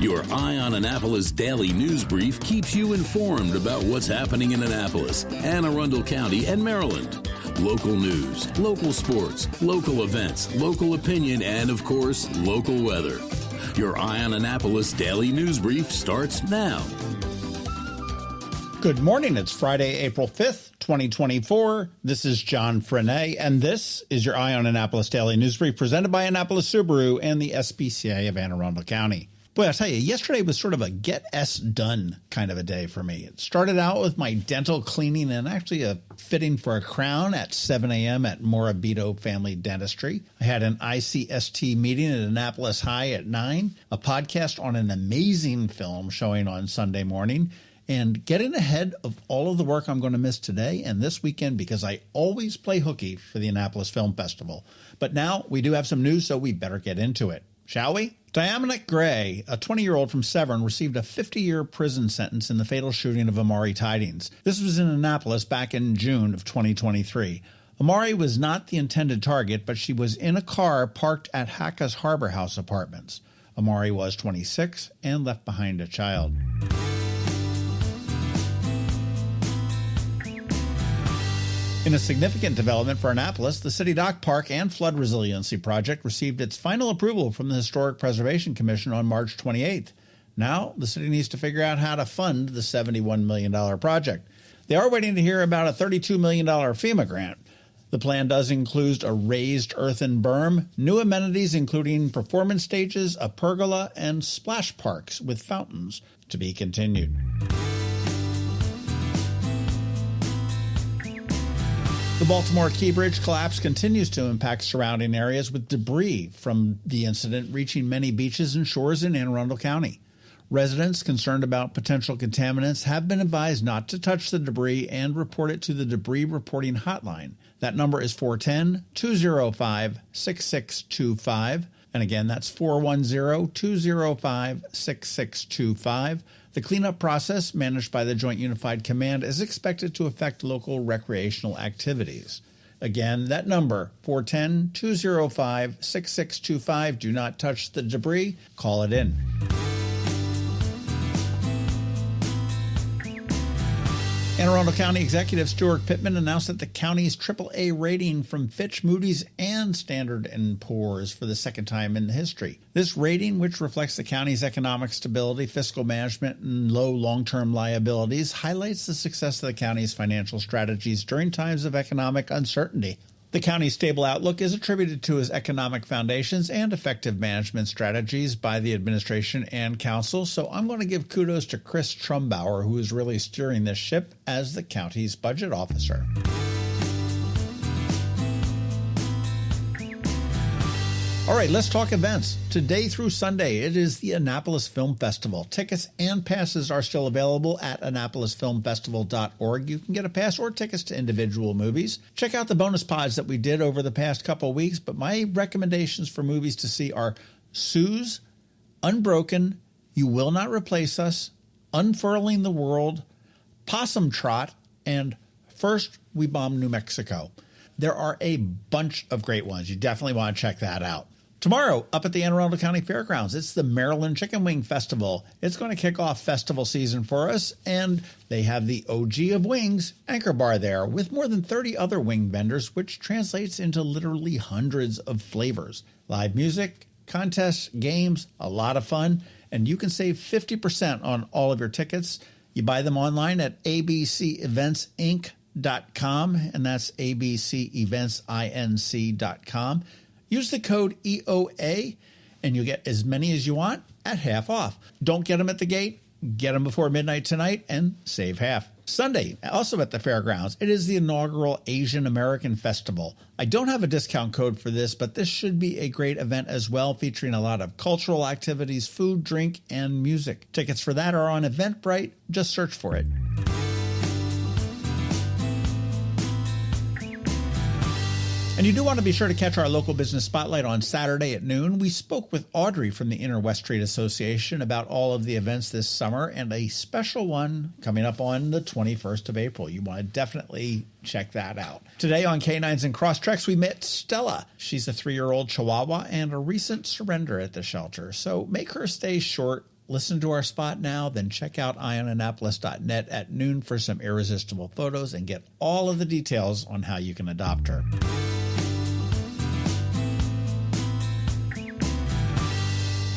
Your Eye on Annapolis daily news brief keeps you informed about what's happening in Annapolis and Arundel County and Maryland. Local news, local sports, local events, local opinion, and, of course, local weather. Your Eye on Annapolis daily news brief starts now. Good morning. It's Friday, April 5th, 2024. This is John Frenaye, and this is your Eye on Annapolis daily news brief presented by Annapolis Subaru and the SPCA of Anne Arundel County. Boy, I'll tell you, yesterday was sort of a get-s-done kind of a day for me. It started out with my dental cleaning and actually a fitting for a crown at 7 a.m. at Morabito Family Dentistry. I had an ICST meeting at Annapolis High at 9, a podcast on an amazing film showing on Sunday morning, and getting ahead of all of the work I'm going to miss today and this weekend because I always play hooky for the Annapolis Film Festival. But now we do have some news, so we better get into it. Shall we? Diamonic Gray, a 20-year-old from Severn, received a 50-year prison sentence in the fatal shooting of Amari Tydings. This was in Annapolis back in June of 2023. Amari was not the intended target, but she was in a car parked at Hacka's Harbor House Apartments. Amari was 26 and left behind a child. In a significant development for Annapolis, the City Dock Park and Flood Resiliency Project received its final approval from the Historic Preservation Commission on March 28th. Now, the city needs to figure out how to fund the $71 million project. They are waiting to hear about a $32 million FEMA grant. The plan does include a raised earthen berm, new amenities including performance stages, a pergola, and splash parks with fountains to be continued. The Baltimore Key Bridge collapse continues to impact surrounding areas with debris from the incident reaching many beaches and shores in Anne Arundel County. Residents concerned about potential contaminants have been advised not to touch the debris and report it to the debris reporting hotline. That number is 410-205-6625. And again, that's 410-205-6625. The cleanup process, managed by the Joint Unified Command, is expected to affect local recreational activities. Again, that number, 410-205-6625. Do not touch the debris. Call it in. Anne Arundel County Executive Stuart Pittman announced that the county's AAA rating from Fitch, Moody's, and Standard & Poor's for the second time in history. This rating, which reflects the county's economic stability, fiscal management, and low long-term liabilities, highlights the success of the county's financial strategies during times of economic uncertainty. The county's stable outlook is attributed to its economic foundations and effective management strategies by the administration and council, so I'm going to give kudos to Chris Trumbauer, who is really steering this ship as the county's budget officer. All right, let's talk events. Today through Sunday, it is the Annapolis Film Festival. Tickets and passes are still available at annapolisfilmfestival.org. You can get a pass or tickets to individual movies. Check out the bonus pods that we did over the past couple of weeks, but my recommendations for movies to see are Sue's, Unbroken, You Will Not Replace Us, Unfurling the World, Possum Trot, and First We Bomb New Mexico. There are a bunch of great ones. You definitely want to check that out. Tomorrow, up at the Anne Arundel County Fairgrounds, it's the Maryland Chicken Wing Festival. It's going to kick off festival season for us, and they have the OG of wings, Anchor Bar, there, with more than 30 other wing vendors, which translates into literally hundreds of flavors. Live music, contests, games, a lot of fun, and you can save 50% on all of your tickets. You buy them online at abceventsInc.com, and that's abceventsInc.com. Use the code EOA, and you'll get as many as you want at half off. Don't get them at the gate. Get them before midnight tonight and save half. Sunday, also at the fairgrounds, it is the inaugural Asian American Festival. I don't have a discount code for this, but this should be a great event as well, featuring a lot of cultural activities, food, drink, and music. Tickets for that are on Eventbrite. Just search for it. And you do want to be sure to catch our local business spotlight on Saturday at noon. We spoke with Audrey from the Inner West Street Association about all of the events this summer and a special one coming up on the 21st of April. You want to definitely check that out. Today on Canines and Crosstreks, we met Stella. She's a 3-year-old Chihuahua and a recent surrender at the shelter. So make her stay short listen to our spot now, then check out eyeonannapolis.net at noon for some irresistible photos and get all of the details on how you can adopt her.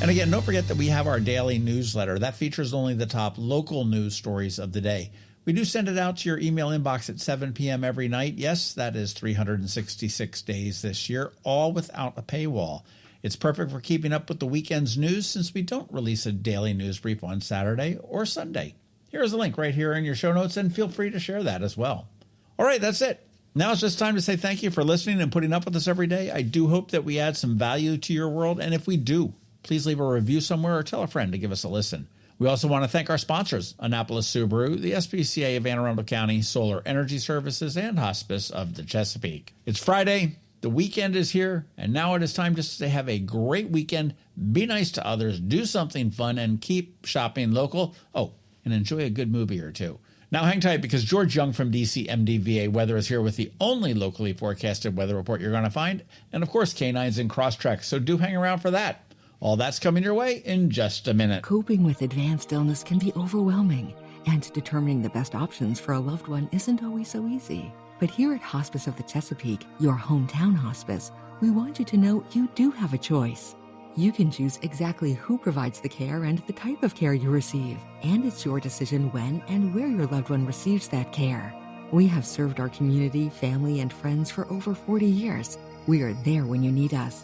And again, don't forget that we have our daily newsletter. That features only the top local news stories of the day. We do send it out to your email inbox at 7 p.m. every night. Yes, that is 366 days this year, all without a paywall. It's perfect for keeping up with the weekend's news since we don't release a daily news brief on Saturday or Sunday. Here's a link right here in your show notes, and feel free to share that as well. All right, that's it. Now it's just time to say thank you for listening and putting up with us every day. I do hope that we add some value to your world, and if we do, please leave a review somewhere or tell a friend to give us a listen. We also want to thank our sponsors, Annapolis Subaru, the SPCA of Anne Arundel County, Solar Energy Services, and Hospice of the Chesapeake. It's Friday, the weekend is here, and now it is time just to have a great weekend, be nice to others, do something fun, and keep shopping local. Oh, and enjoy a good movie or two. Now hang tight because George Young from DCMDVA Weather is here with the only locally forecasted weather report you're going to find, and of course Canines and Crosstreks, so do hang around for that. All that's coming your way in just a minute. Coping with advanced illness can be overwhelming, and determining the best options for a loved one isn't always so easy. But here at Hospice of the Chesapeake, your hometown hospice, we want you to know you do have a choice. You can choose exactly who provides the care and the type of care you receive, and it's your decision when and where your loved one receives that care. We have served our community, family, and friends for over 40 years. We are there when you need us.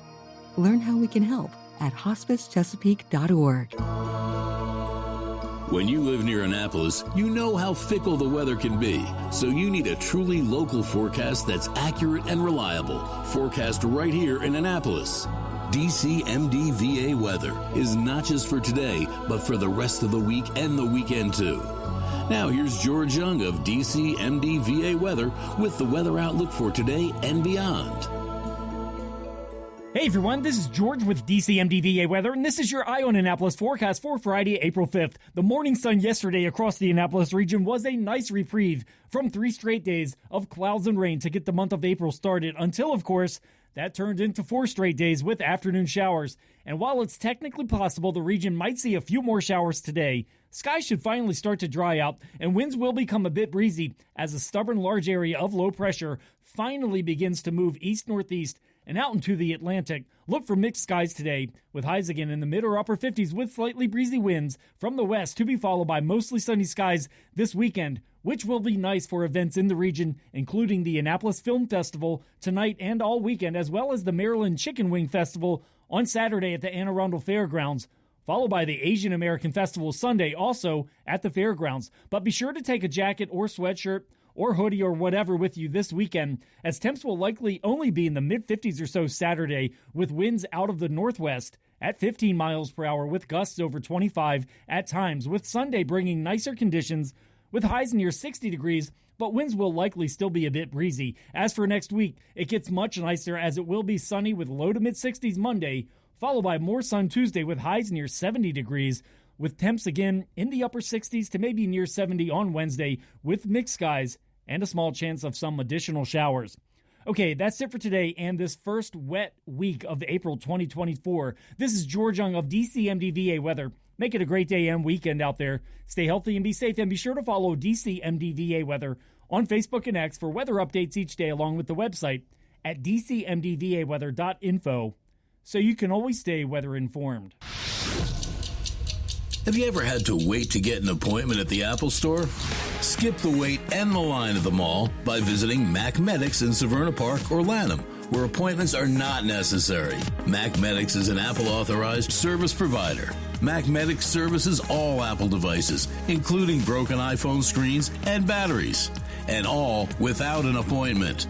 Learn how we can help at hospicechesapeake.org. When you live near Annapolis, you know how fickle the weather can be, so you need a truly local forecast that's accurate and reliable. Forecast right here in Annapolis. DCMDVA Weather is not just for today, but for the rest of the week and the weekend too. Now here's George Young of DCMDVA Weather with the weather outlook for today and beyond. Hey everyone, this is George with DCMDVA Weather, and this is your Eye on Annapolis forecast for Friday, April 5th. The morning sun yesterday across the Annapolis region was a nice reprieve from 3 straight days of clouds and rain to get the month of April started until, of course, that turned into 4 straight days with afternoon showers. And while it's technically possible the region might see a few more showers today, skies should finally start to dry out and winds will become a bit breezy as a stubborn large area of low pressure finally begins to move east-northeast and out into the Atlantic. Look for mixed skies today, with highs again in the mid or upper 50s with slightly breezy winds from the west to be followed by mostly sunny skies this weekend, which will be nice for events in the region, including the Annapolis Film Festival tonight and all weekend, as well as the Maryland Chicken Wing Festival on Saturday at the Anne Arundel Fairgrounds, followed by the Asian American Festival Sunday also at the fairgrounds. But be sure to take a jacket or sweatshirt or hoodie or whatever with you this weekend, as temps will likely only be in the mid-50s or so Saturday, with winds out of the northwest at 15 miles per hour with gusts over 25 at times, with Sunday bringing nicer conditions with highs near 60 degrees, but winds will likely still be a bit breezy. As for next week, it gets much nicer as it will be sunny with low to mid-60s Monday, followed by more sun Tuesday with highs near 70 degrees, with temps again in the upper 60s to maybe near 70 on Wednesday with mixed skies and a small chance of some additional showers. Okay, that's it for today and this first wet week of April 2024. This is George Young of DCMDVA Weather. Make it a great day and weekend out there. Stay healthy and be safe, and be sure to follow DCMDVA Weather on Facebook and X for weather updates each day, along with the website at dcmdvaweather.info, so you can always stay weather informed. Have you ever had to wait to get an appointment at the Apple Store? Skip the wait and the line at the mall by visiting Mac Medics in Severn Park or Lanham, where appointments are not necessary. Mac Medics is an Apple-authorized service provider. Mac Medics services all Apple devices, including broken iPhone screens and batteries, and all without an appointment.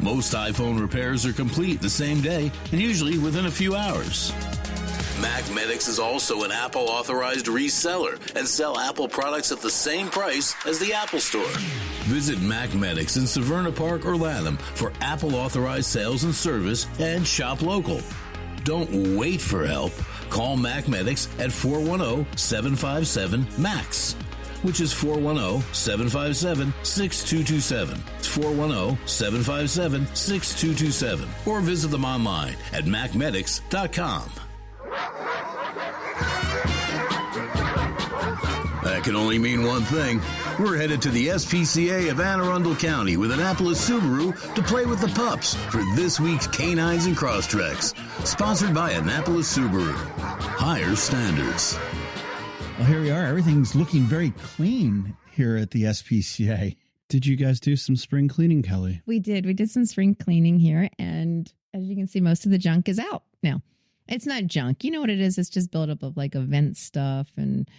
Most iPhone repairs are complete the same day and usually within a few hours. Mac Medics is also an Apple-authorized reseller and sell Apple products at the same price as the Apple Store. Visit Mac Medics in Severn Park or Lanham for Apple-authorized sales and service and shop local. Don't wait for help. Call Mac Medics at 410-757-MAX, which is 410-757-6227. It's 410-757-6227. Or visit them online at macmedics.com. can only mean one thing. We're headed to the SPCA of Anne Arundel County with Annapolis Subaru to play with the pups for this week's Canines and Crosstreks. Sponsored by Annapolis Subaru. Higher standards. Well, here we are. Everything's looking very clean here at the SPCA. Did you guys do some spring cleaning, Kelly? We did. We did some spring cleaning here. And as you can see, most of the junk is out now. It's not junk. You know what it is? It's just buildup of like event stuff. And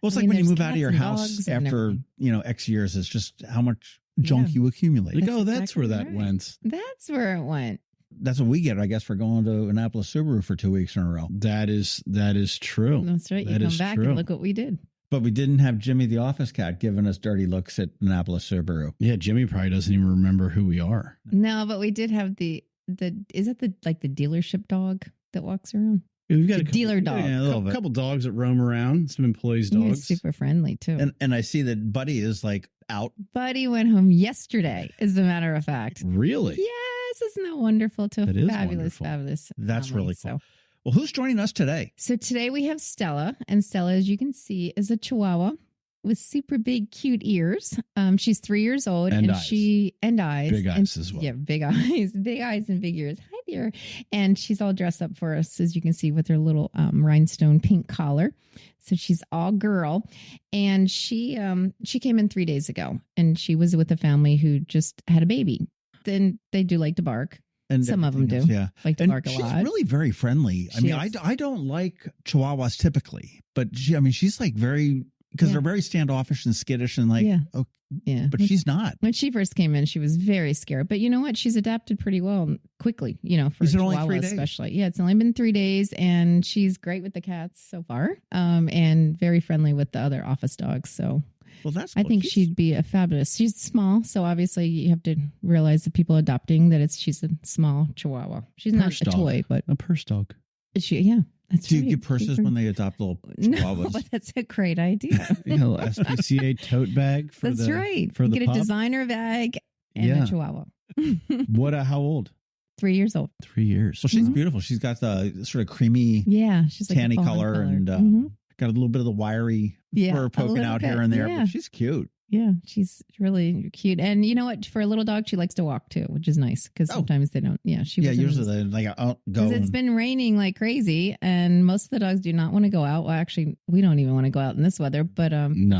well, it's like when you move out of your house after, X years, it's just how much junk you accumulate. Like, that's where that went. That's where it went. That's what we get, I guess, for going to Annapolis Subaru for 2 weeks in a row. That is true. That's right. You come back and look what we did. But we didn't have Jimmy the office cat giving us dirty looks at Annapolis Subaru. Yeah, Jimmy probably doesn't even remember who we are. No, but we did have is that the dealership dog that walks around? We've got a dealer dog. Yeah, a couple dogs that roam around, some employees' dogs. He's super friendly too. And I see that Buddy is like out. Buddy went home yesterday, as a matter of fact. Really? Yes, isn't that wonderful? Fabulous. That's family, really cool. Well, who's joining us today? So today we have Stella, and Stella, as you can see, is a Chihuahua with super big, cute ears. She's 3 years old, and eyes. Big eyes as well. Yeah, big eyes and big ears. Hi there. And she's all dressed up for us, as you can see, with her little rhinestone pink collar. So she's all girl, and she came in 3 days ago, and she was with a family who just had a baby. Then they do like to bark. And some of them do. Yeah. Like to bark a lot. She's really very friendly. I don't like Chihuahuas typically, but she's like very, because they're very standoffish and skittish and like, but she's not. When she first came in, she was very scared. But you know what? She's adapted pretty well quickly, for Chihuahua especially. Yeah, it's only been 3 days, and she's great with the cats so far, and very friendly with the other office dogs. So. Well, that's cool. I think she'd be a fabulous. She's small, so obviously you have to realize the people adopting that she's a small Chihuahua. She's not a toy, but a purse dog. That's Do you give purses when they adopt little Chihuahuas? No, but that's a great idea. SPCA tote bag for that's right. For you the get pup? A designer bag and a Chihuahua. How old? 3 years old. 3 years. Well, she's beautiful. She's got the sort of creamy, she's like tanny color and got a little bit of the wiry fur poking out here and there. But she's cute. Yeah, she's really cute. And you know what? For a little dog, she likes to walk too, which is nice because sometimes they don't. Yeah, usually they go. Because it's been raining like crazy, and most of the dogs do not want to go out. Well, actually, we don't even want to go out in this weather. But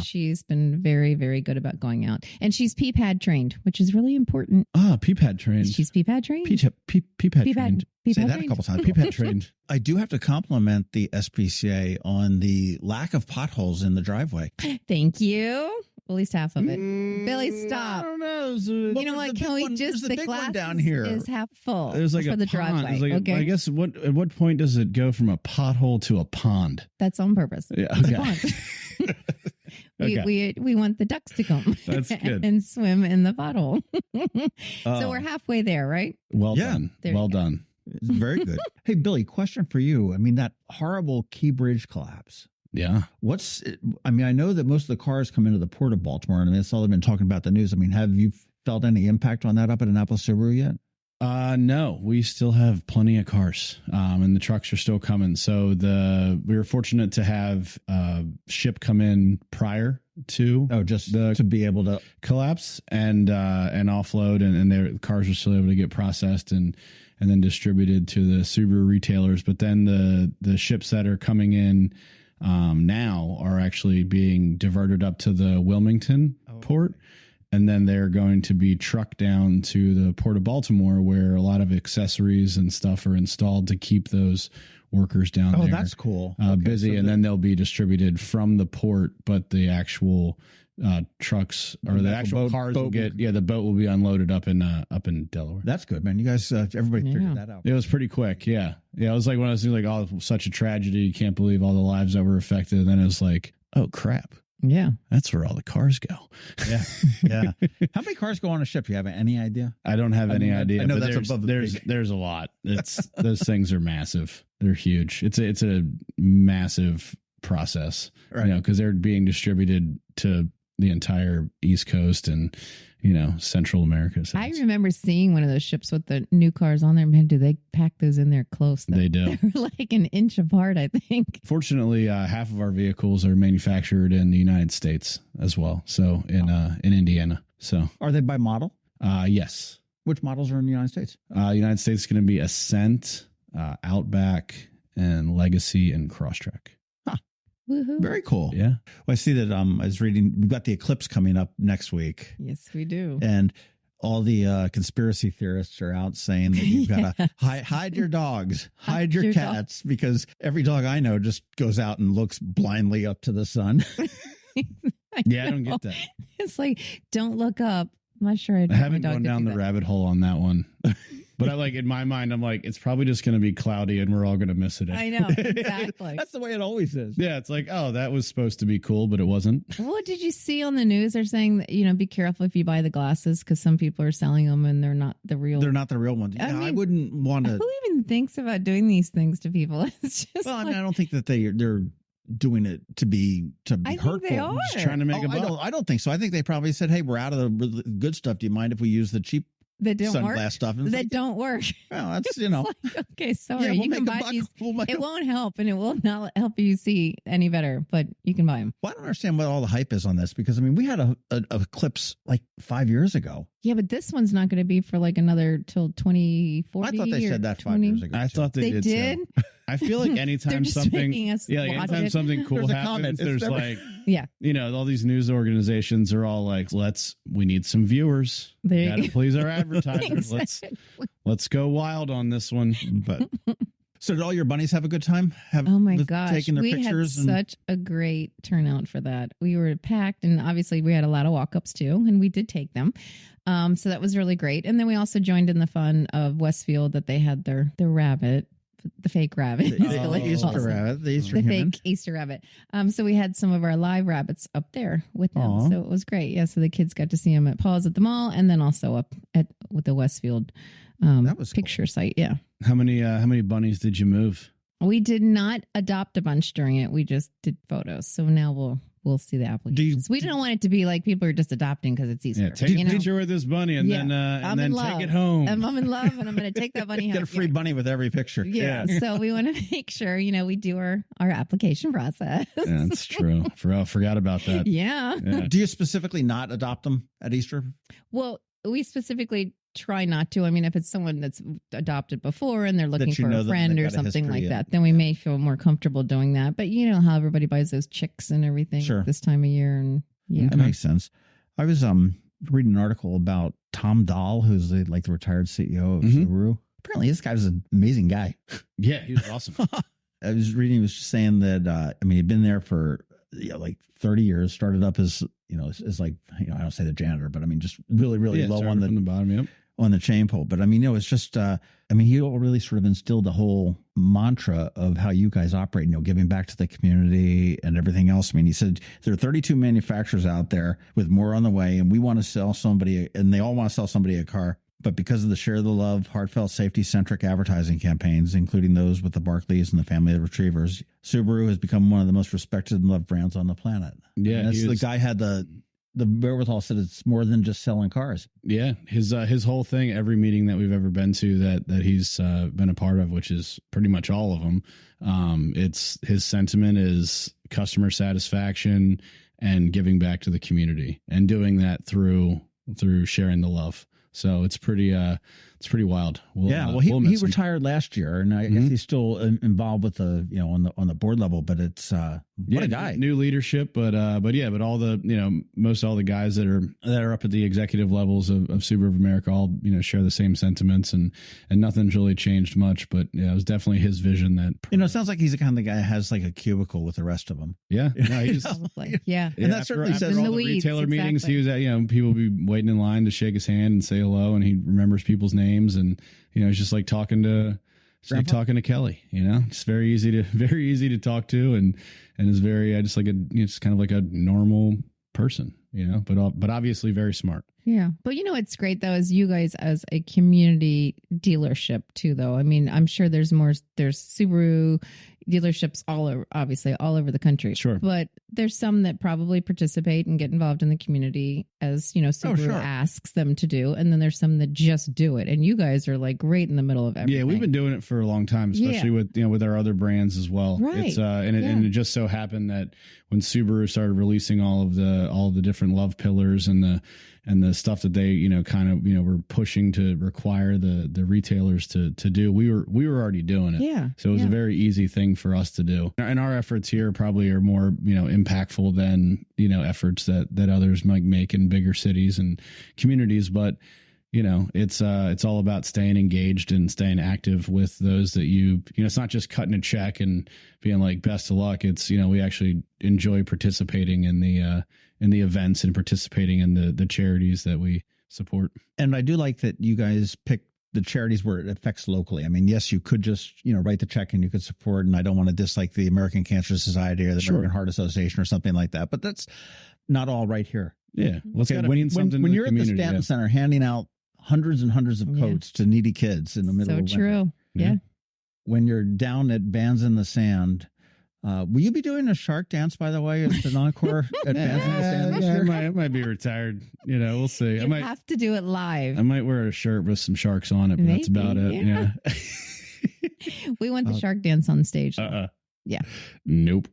she's been very, very good about going out, and she's pee pad trained, which is really important. Pee pad trained. She's pee pad trained. Pee pad trained. Say that a couple times. Pee pad trained. I do have to compliment the SPCA on the lack of potholes in the driveway. Thank you. At least half of it. Billy, stop. I don't know. You know what? Can we just the glass down here is half full? There's like for the pond. driveway. Okay. I guess at what point does it go from a pothole to a pond? That's on purpose. Yeah. Okay. We want the ducks to come. That's good. And swim in the pothole. So we're halfway there, right? Well done. Well done. Very good. Hey, Billy, question for you. That horrible Key Bridge collapse. Yeah. I know that most of the cars come into the port of Baltimore, and that's all they've been talking about the news. Have you felt any impact on that up at Annapolis Subaru yet? No, we still have plenty of cars, and the trucks are still coming. So we were fortunate to have ship come in prior to to be able to collapse and offload, and their cars were still able to get processed and then distributed to the Subaru retailers. But then the ships that are coming in now are actually being diverted up to the Wilmington port. And then they're going to be trucked down to the Port of Baltimore, where a lot of accessories and stuff are installed to keep those workers down there. Oh, that's cool. Busy. And then they'll be distributed from the port, but the actual trucks or the actual cars will get, the boat will be unloaded up in Delaware. That's good, man. You guys, everybody figured that out. It was pretty quick. Yeah. Yeah. It was like one of those things like, oh, such a tragedy. You can't believe all the lives that were affected. And then it was like, oh, crap. Yeah. That's where all the cars go. Yeah. Yeah. How many cars go on a ship? You have any idea? I don't have any idea. I know that's above there's a lot. Those things are massive. They're huge. It's a massive process, right? Because they're being distributed to the entire East Coast and, Central America. So I remember seeing one of those ships with the new cars on there. Man, do they pack those in there close? They do. They're like an inch apart, I think. Fortunately, half of our vehicles are manufactured in the United States as well. So in Indiana. So Are they by model? Yes. Which models are in the United States? United States is going to be Ascent, Outback, and Legacy and Crosstrek. Woohoo. Very cool. Yeah. Well, I see that I was reading, we've got the eclipse coming up next week. Yes, we do. And all the conspiracy theorists are out saying that you've got to hide your dogs, hide your cats, because every dog I know just goes out and looks blindly up to the sun. I don't get that. It's like, don't look up. I'm not sure. I haven't gone down the rabbit hole on that one. But in my mind, I'm like, it's probably just going to be cloudy and we're all going to miss it. I know, exactly. That's the way it always is. Yeah, it's like, oh, that was supposed to be cool, but it wasn't. What did you see on the news? They're saying that, be careful if you buy the glasses because some people are selling them and they're not the real. They're not the real ones. I wouldn't want to. Who even thinks about doing these things to people? It's just. Well, I don't think that they're doing it to be I hurtful. think they are. Just trying to make a buck. I don't think so. I think they probably said, "Hey, we're out of the good stuff. Do you mind if we use the cheap that don't sunglass work? stuff That don't work." Well, that's okay, sorry. Yeah, we'll you can buy these. It won't help, and it will not help you see any better. But you can buy them. Well, I don't understand what all the hype is on this because we had a eclipse like 5 years ago. Yeah, but this one's not going to be for like another till 2040. I thought they said that 5 years ago. I thought they did. Too. I feel like anytime something, anytime something cool happens, there's like, all these news organizations are all like, we need some viewers. We got to please our advertisers. Exactly. Let's go wild on this one. But so did all your bunnies have a good time? Oh my gosh, taking their pictures had such a great turnout for that. We were packed, and obviously we had a lot of walk-ups too, and we did take them. So that was really great. And then we also joined in the fun of Westfield that they had their rabbit. The fake rabbit. The Easter rabbit. The fake Easter rabbit. So we had some of our live rabbits up there with them. Aww. So it was great. Yeah. So the kids got to see them at Paul's at the mall and then also up with the Westfield that was picture site. Yeah. How many bunnies did you move? We did not adopt a bunch during it. We just did photos. So now we'll see the applications. We don't want it to be like people are just adopting because it's Easter. Yeah, take a picture with this bunny and then take it home. I'm in love and I'm going to take that bunny home. Get a free bunny with every picture. Yeah. So we want to make sure, we do our application process. Yeah, that's true. Forgot about that. Yeah. Do you specifically not adopt them at Easter? Well, we specifically try not to. I mean, if it's someone that's adopted before and they're looking for a friend or something like that, then we may feel more comfortable doing that. But you know how everybody buys those chicks and everything this time of year. And that makes sense. I was reading an article about Tom Dahl, who's the retired CEO of Subaru. Apparently this guy was an amazing guy. Yeah, he was awesome. I was reading, he was just saying that, he'd been there for 30 years, started up as, as I don't say the janitor, but just really, really low on the bottom. Yep. On the chain pole. But it's just, he really sort of instilled the whole mantra of how you guys operate, giving back to the community and everything else. He said there are 32 manufacturers out there with more on the way, and we want to sell somebody, and they all want to sell somebody a car. But because of the Share the Love, heartfelt, safety-centric advertising campaigns, including those with the Barclays and the family of retrievers, Subaru has become one of the most respected and loved brands on the planet. Yeah. The guy had the wherewithal, said it's more than just selling cars. Yeah. His whole thing, every meeting that we've ever been to that he's been a part of, which is pretty much all of them, it's his sentiment is customer satisfaction and giving back to the community and doing that through sharing the love. So it's pretty wild. He retired last year, and I guess he's still involved with the on the board level. But it's what a guy, new leadership. But all the most all the guys that are up at the executive levels of Subaru of America all share the same sentiments, and nothing's really changed much. But it was definitely his vision that it sounds like he's the kind of guy that has like a cubicle with the rest of them. Yeah, no, he's and that certainly says all the retailer meetings he was at. People be waiting in line to shake his hand and say hello, and he remembers people's names, and it's just like talking to Kelly. It's very easy to talk to, and is very just like it's kind of like a normal person, but obviously very smart. Yeah. But it's great though, is you guys as a community dealership too, though. I'm sure there's Subaru, dealerships all over, obviously all over the country. Sure. But there's some that probably participate and get involved in the community as, Subaru asks them to do. And then there's some that just do it. And you guys are like right in the middle of everything. Yeah, we've been doing it for a long time, especially with our other brands as well. Right. It's and it just so happened that when Subaru started releasing all of the different love pillars and the stuff that they were pushing to require the retailers to do, we were already doing it. Yeah. So it was a very easy thing for us to do. And our efforts here probably are more impactful than efforts that others might make in bigger cities and communities, but it's all about staying engaged and staying active with those that it's not just cutting a check and being like best of luck. It's we actually enjoy participating in the events and participating in the charities that we support. And I do like that you guys pick the charities where it affects locally. I mean, yes, you could just, write the check and you could support, and I don't want to dislike the American Cancer Society or the American Heart Association or something like that, but that's not all right here. Yeah. Well, it's when you're at the Stanton Center handing out hundreds and hundreds of coats to needy kids in the middle of winter. So true. Yeah. When you're down at Bands in the Sand, will you be doing a shark dance, by the way, at the encore at Bands in the Sand this year? I might be retired. We'll see. You have to do it live. I might wear a shirt with some sharks on it, but that's about it. Yeah. We want the shark dance on stage. Yeah. Nope.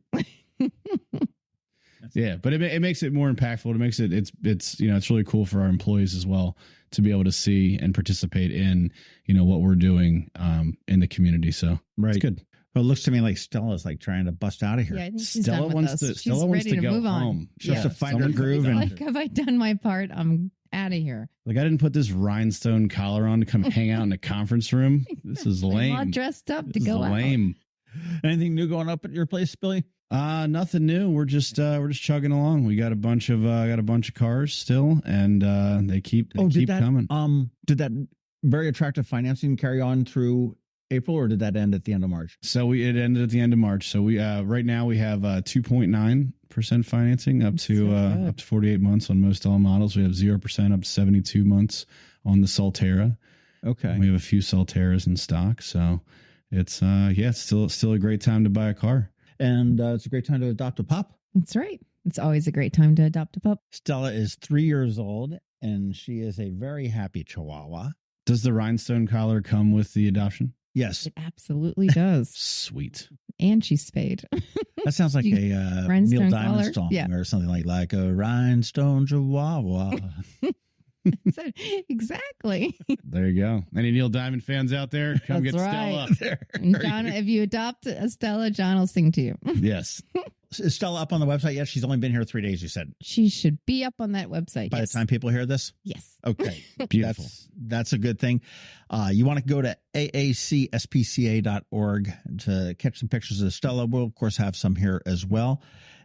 Yeah, but it makes it more impactful. It makes it's really cool for our employees as well to be able to see and participate in what we're doing in the community. So it's good. Well, it looks to me like Stella's like trying to bust out of here. Yeah, I think she's Stella done with wants us. to. She's Stella wants ready to go move on. home. She has to find her groove. And have I done my part? I'm out of here. Like, I didn't put this rhinestone collar on to come hang out in a conference room. This is lame. I'm all dressed up this to go is lame. out. Anything new going up at your place, Billy? Nothing new. We're just chugging along. We got a bunch of cars still, and they keep coming. Did that very attractive financing carry on through April, or did that end at the end of March? So it ended at the end of March. So we right now we have 2.9% financing up to 48 months on most all models. We have 0% up to 72 months on the Solterra. Okay, we have a few Solterras in stock. So it's it's still a great time to buy a car. And it's a great time to adopt a pup. That's right. It's always a great time to adopt a pup. Stella is 3 years old, and she is a very happy Chihuahua. Does the rhinestone collar come with the adoption? Yes. It absolutely does. Sweet. And she's spayed. That sounds like a Neil Diamond song or something like a rhinestone Chihuahua. Exactly. There you go. Any Neil Diamond fans out there? Come That's get right. Stella. And John, if you adopt a Stella, John will sing to you. Yes. Is Stella up on the website yet? She's only been here 3 days, you said. She should be up on that website. By the time people hear this? Yes. Okay. Beautiful. That's a good thing. You want to go to aacspca.org to catch some pictures of Stella. We'll, of course, have some here as well.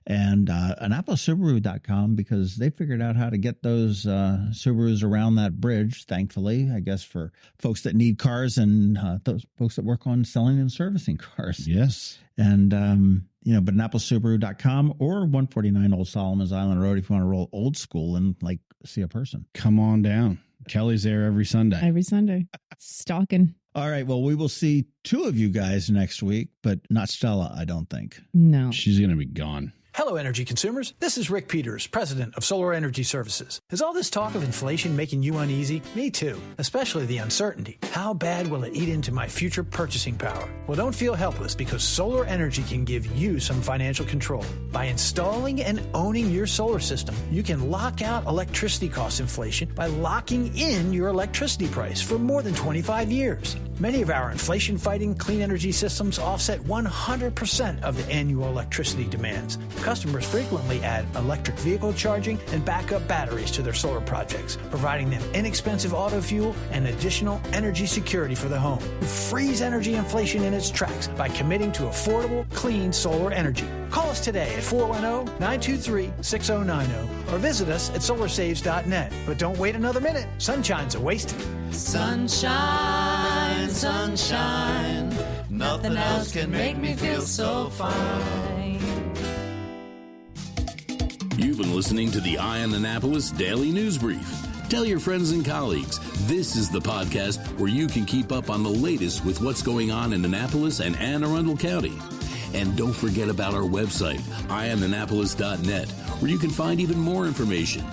And AnnapolisSubaru.com, because they figured out how to get those Subarus around that bridge, thankfully, I guess, for folks that need cars and those folks that work on selling and servicing cars. Yes. And, but AnnapolisSubaru.com or 149 Old Solomon's Island Road if you want to roll old school and like see a person. Come on down. Kelly's there every Sunday. Every Sunday. Stalking. All right. Well, we will see two of you guys next week, but not Stella, I don't think. No. She's going to be gone. Hello, energy consumers. This is Rick Peters, president of Solar Energy Services. Is all this talk of inflation making you uneasy? Me too, especially the uncertainty. How bad will it eat into my future purchasing power? Well, don't feel helpless, because solar energy can give you some financial control. By installing and owning your solar system, you can lock out electricity cost inflation by locking in your electricity price for more than 25 years. Many of our inflation-fighting clean energy systems offset 100% of the annual electricity demands. Customers frequently add electric vehicle charging and backup batteries to their solar projects, providing them inexpensive auto fuel and additional energy security for the home. Freeze energy inflation in its tracks by committing to affordable, clean solar energy. Call us today at 410-923-6090 or visit us at solarsaves.net. But don't wait another minute. Sunshine's a wasted. Sunshine, sunshine, nothing else can make me feel so fine. You've been listening to the Eye on Annapolis Daily News Brief. Tell your friends and colleagues, this is the podcast where you can keep up on the latest with what's going on in Annapolis and Anne Arundel County. And don't forget about our website, eyeonannapolis.net, where you can find even more information.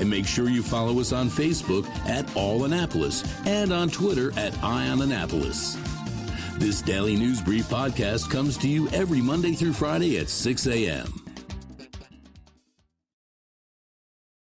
And make sure you follow us on Facebook at All Annapolis and on Twitter at Eye on Annapolis. This Daily News Brief podcast comes to you every Monday through Friday at 6 a.m.